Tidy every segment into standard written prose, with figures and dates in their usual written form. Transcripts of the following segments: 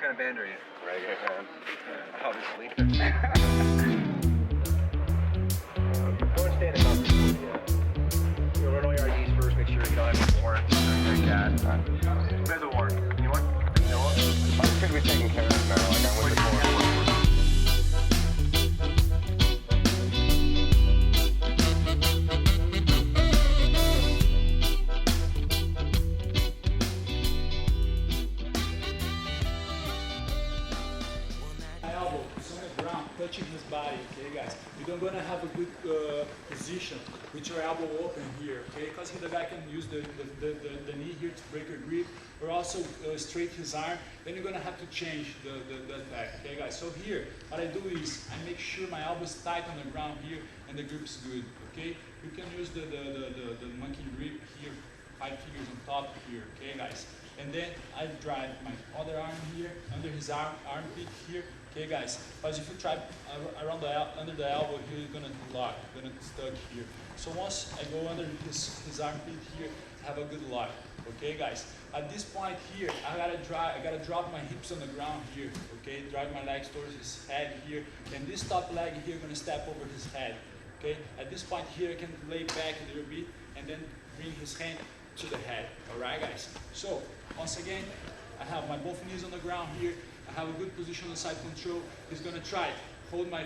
kind of band are you? Reggae fan. Obviously. Don't stand above this. You run all your IDs first, make sure you don't have any warrants or anything like that. Who has a warrant? Anyone? No one? I'm pretty be taken care of now. Like I'm with the board. Touching his body, okay guys? You don't gonna have a good position with your elbow open here, okay? Because the guy can use the knee here to break your grip, or also straight his arm. Then you're gonna have to change the attack, okay guys? So here, what I do is I make sure my elbow is tight on the ground here and the grip is good, okay? You can use the monkey grip here, 5 fingers on top here, okay guys? And then I drive my other arm here under his armpit here. Okay, guys, because if you try around under the elbow here, you're gonna lock, you're gonna stuck here. So once I go under his armpit here, have a good lock. Okay, guys. At this point here, I gotta drop my hips on the ground here. Okay, drive my legs towards his head here, and this top leg here gonna step over his head. Okay, at this point here, I can lay back a little bit and then bring his hand to the head. All right, guys. So once again, I have my both knees on the ground here. I have a good position on side control. He's gonna try. Hold my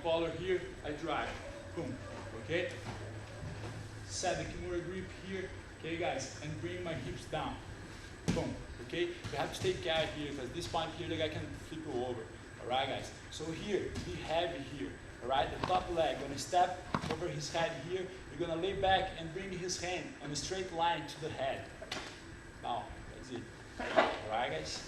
collar here. I drive. Boom. Okay. Set the kimura grip here. Okay, guys, and bring my hips down. Boom. Okay. You have to take care here because this point here the guy can flip you over. All right, guys. So here, be heavy here. All right. The top leg gonna step over his head here. You're gonna lay back and bring his hand on a straight line to the head. Now, that's it. All right, guys.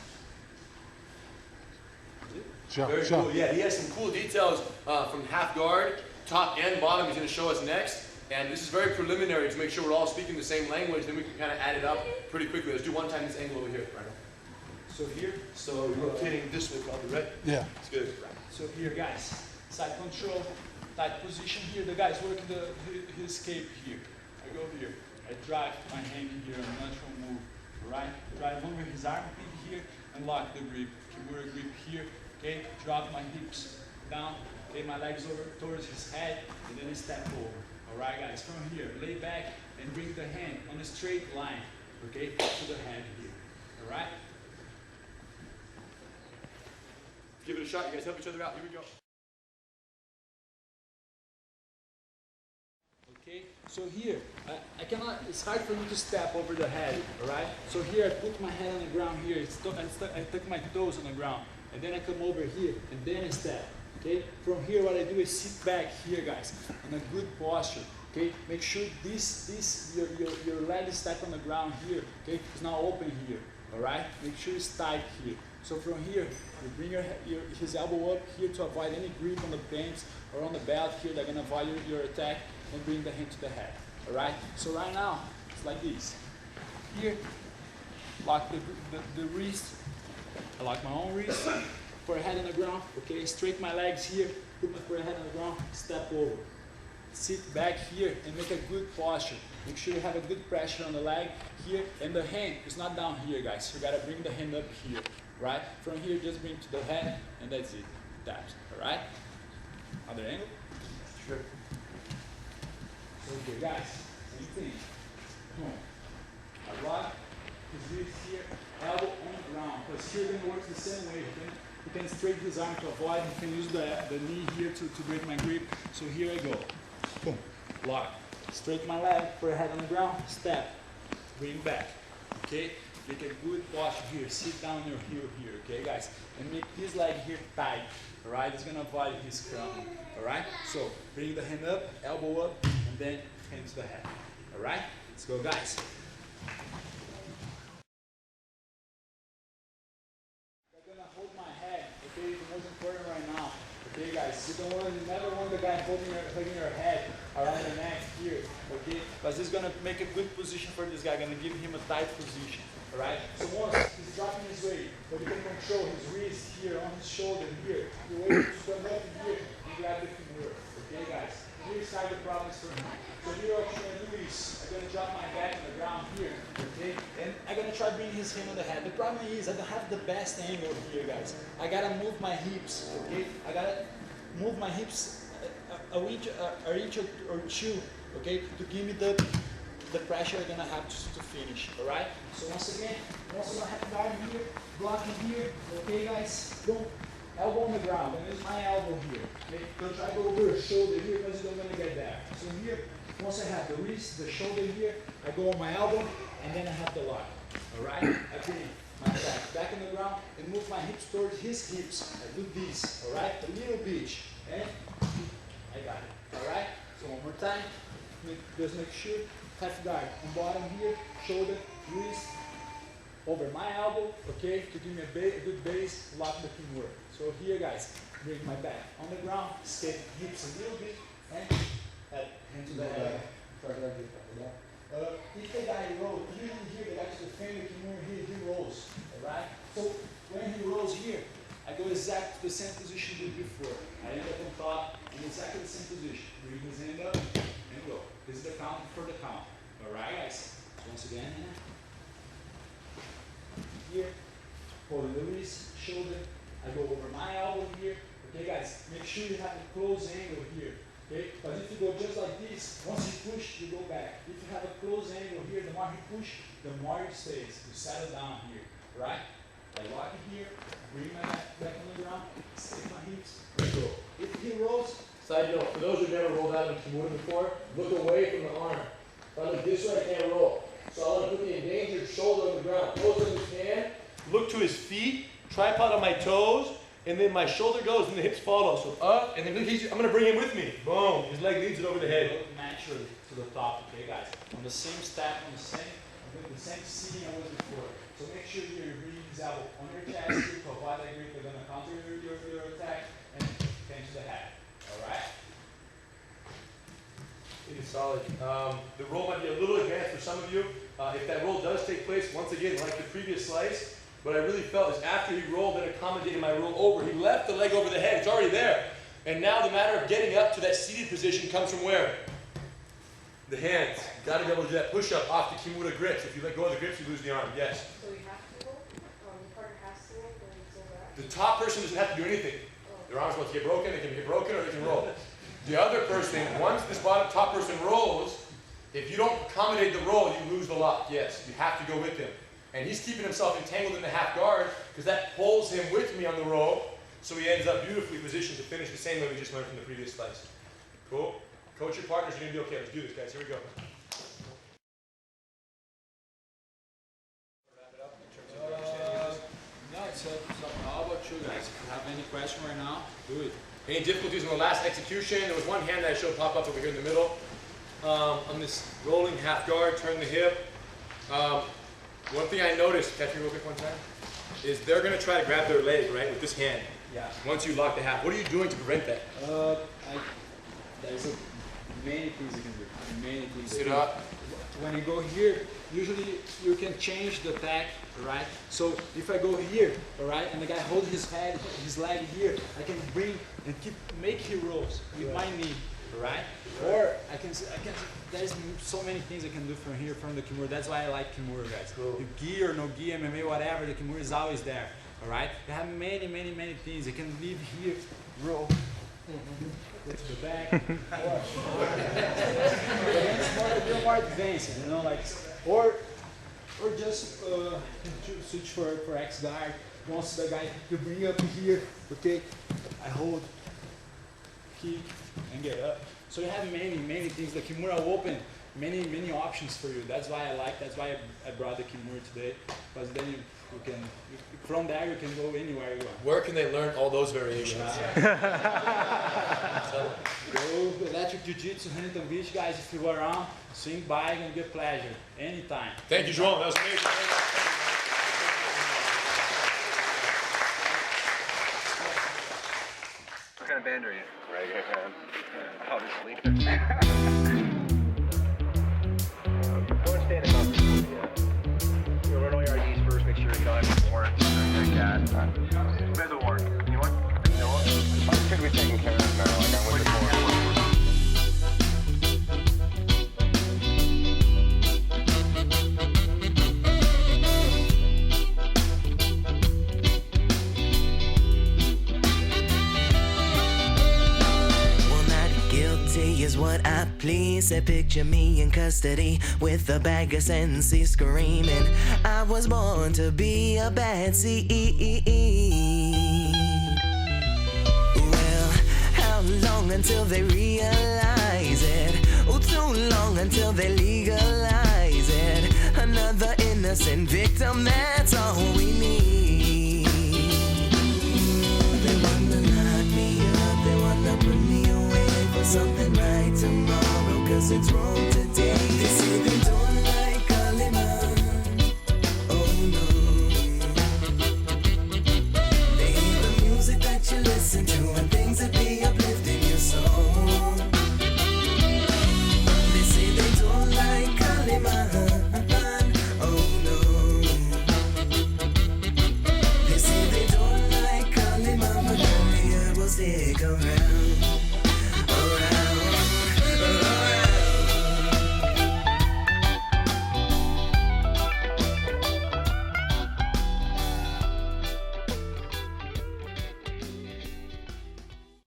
Very cool. Yeah, he has some cool details from half guard, top and bottom. He's going to show us next. And this is very preliminary to make sure we're all speaking the same language. Then we can kind of add it up pretty quickly. Let's do one time this angle over here. Right. So here. So rotating this way probably, right? Yeah. It's good. So here, guys, side control, tight position here. The guy's working his cape here. I go here. I drive my hand here, a natural move. Right. Drive over his armpit here and lock the grip. Kimura grip here. Okay, drop my hips down, okay, my legs over towards his head, and then I step over. All right, guys, from here, lay back and bring the hand on a straight line, okay, to the head here. All right? Give it a shot. You guys help each other out. Here we go. Okay, so here, I cannot, it's hard for me to step over the head, all right? So here, I put my head on the ground here, I tuck my toes on the ground. And then I come over here, and then I step, okay? From here, what I do is sit back here, guys, in a good posture, okay? Make sure your leg is stuck on the ground here, okay? It's not open here, all right? Make sure it's tight here. So from here, you bring his elbow up here to avoid any grip on the pants or on the belt here. They're gonna avoid your attack and bring the hand to the head, all right? So right now, it's like this. Here, lock the wrist. I lock my own wrist, forehead on the ground, okay, straighten my legs here, put my forehead on the ground, step over. Sit back here and make a good posture. Make sure you have a good pressure on the leg here, and the hand is not down here, guys. You gotta bring the hand up here, right? From here, just bring to the head, and that's it. Taps, all right? Other angle? Sure. Okay, guys, same thing. Boom. I lock his wrist here, elbow on the ground, because here it works the same way. He can straighten his arm to avoid, he can use the knee here to break my grip. So here I go. Boom. Lock. Straighten my leg, put a head on the ground, step. Bring back. Okay? Make a good posture here. Sit down your heel here, okay guys? And make this leg here tight. Alright? It's gonna avoid his crown. Alright? So bring the hand up, elbow up, and then hand to the head. Alright? Let's go, guys. Hold my head, okay, the most important right now, okay guys, you never want the guy holding your head around the neck here, okay, because this is going to make a good position for this guy, going to give him a tight position, alright, so once he's dropping his weight, but you can control his wrist here, on his shoulder here, you're able to come up here and grab the kimura, okay guys, Here's kind of the problems for me. So here what I'm gonna do is I'm gonna drop my back on the ground here, okay? And I'm gonna try bringing his hand on the head. The problem is I don't have the best angle here, guys. I gotta move my hips, okay? I gotta move my hips an inch or two, okay? To give me the pressure I'm gonna have to finish, all right? So once again, also gonna have guard here, blocking here, okay, guys? Boom. Elbow on the ground, and there's my elbow here. Okay? Don't try to go over your shoulder here because you're not gonna get there. So here, once I have the wrist, the shoulder here, I go on my elbow, and then I have the lock. Alright? I bring my back on the ground and move my hips towards his hips. I do this, alright? A little bit. And I got it. Alright? So one more time. Just make sure, half guard on bottom here, shoulder, wrist, over my elbow, okay, to give me a good base, lock the kimura. So here, guys, bring my back on the ground, skate hips a little bit, and hand to the head. If the guy rolls, usually here the guy to defend the kimura here, he rolls, alright? So when he rolls here, I go exactly to the same position we did before. I end up on top in exactly the same position. Bring his hand up and go. This is the count for the count. Alright, guys? Once again, here, holding the wrist, shoulder, I go over my elbow here. Okay, guys, make sure you have a close angle here. Okay, but if you go just like this, once you push, you go back. If you have a close angle here, the more you push, the more it stays. You settle down here, right? I lock it here, bring my back on the ground, stick my hips, and go. If he rolls, Side note, for those who've never rolled out in kimura before, look away from the arm. If I look this way, I can't roll. So I want to put the endangered shoulder on the ground. Close in his hand, look to his feet, tripod on my toes, and then my shoulder goes and the hips follow. So up, and then I'm going to bring him with me. Boom, his leg leads it over the head. Go naturally to the top, okay, guys? On the same step, on the same seating I was before. So make sure you're bringing his elbow on your chest here to avoid that grip. They're going to counter your attack and bend to the head. Alright? It is solid. The roll might be a little advanced for some of you. If that roll does take place, once again, like the previous slice, what I really felt is after he rolled and accommodated my roll over, he left the leg over the head. It's already there. And now the matter of getting up to that seated position comes from where? The hands. Got to be able to do that push-up off the kimura grips. If you let go of the grips, you lose the arm. Yes? So you have to roll? The partner has to roll or it's all right? The top person doesn't have to do anything. Their arm's supposed to get broken, they can get broken, or they can roll. The other person, once this top person rolls, if you don't accommodate the roll, you lose the lock. Yes, you have to go with him. And he's keeping himself entangled in the half guard because that pulls him with me on the roll, so he ends up beautifully positioned to finish the same way we just learned from the previous slice. Cool? Coach your partners, you're going to be okay. Let's do this, guys. Here we go. No, so how about you guys? If you have any question right now, do it. Any difficulties in the last execution? There was one hand that I showed pop up over here in the middle. On this rolling half guard, turn the hip. One thing I noticed, catch me real quick one time, is they're going to try to grab their leg, right, with this hand. Yeah. Once you lock the half. What are you doing to prevent that? There's many things you can do. Many things. Sit up. When you go here, usually you can change the attack, right? So if I go here, all right, and the guy holds his leg here, I can bring and make he rolls with my knee, right? Or I can. There's so many things I can do from here, from the kimura. That's why I like kimura, guys. Cool. You gi or no gi, MMA, whatever, the kimura is always there, all right? You have many things. You can leave here, roll. Go to the back, or it's more advanced, you know, like, or just switch for X guard. Once the guy you bring up here, okay, I hold, kick, and get up. So you have many things. The kimura open many options for you. That's why that's why I brought the kimura today, because then you can, from there you can go anywhere you want. Where can they learn all those variations? Go Electric Jiu-Jitsu, Huntington Beach, guys. If you're around, swing by, it's gonna be a pleasure. Anytime. Thank you, João. That was amazing. What kind of band are you? Reggae fan. Obviously. Go and stand up. You'll run all your IDs first, make sure you don't have any warrants or anything like that. Who has a warrant? Anyone? No one? Mine should be taken care of now. Like I'm with the forum. what I please. They picture me in custody with a bag of sensi screaming. I was born to be a bad seed. Well, how long until they realize it? Oh, too long until they legalize it. Another innocent victim, that's all we need. They wanna lock me up, they wanna put me away for something right tomorrow, cause it's wrong today. They say they don't like Kaliman, oh no. They hate the music that you listen to and things that be uplifting your soul. They say they don't like Kaliman, oh no. They say they don't like Kaliman, but only I will stick around.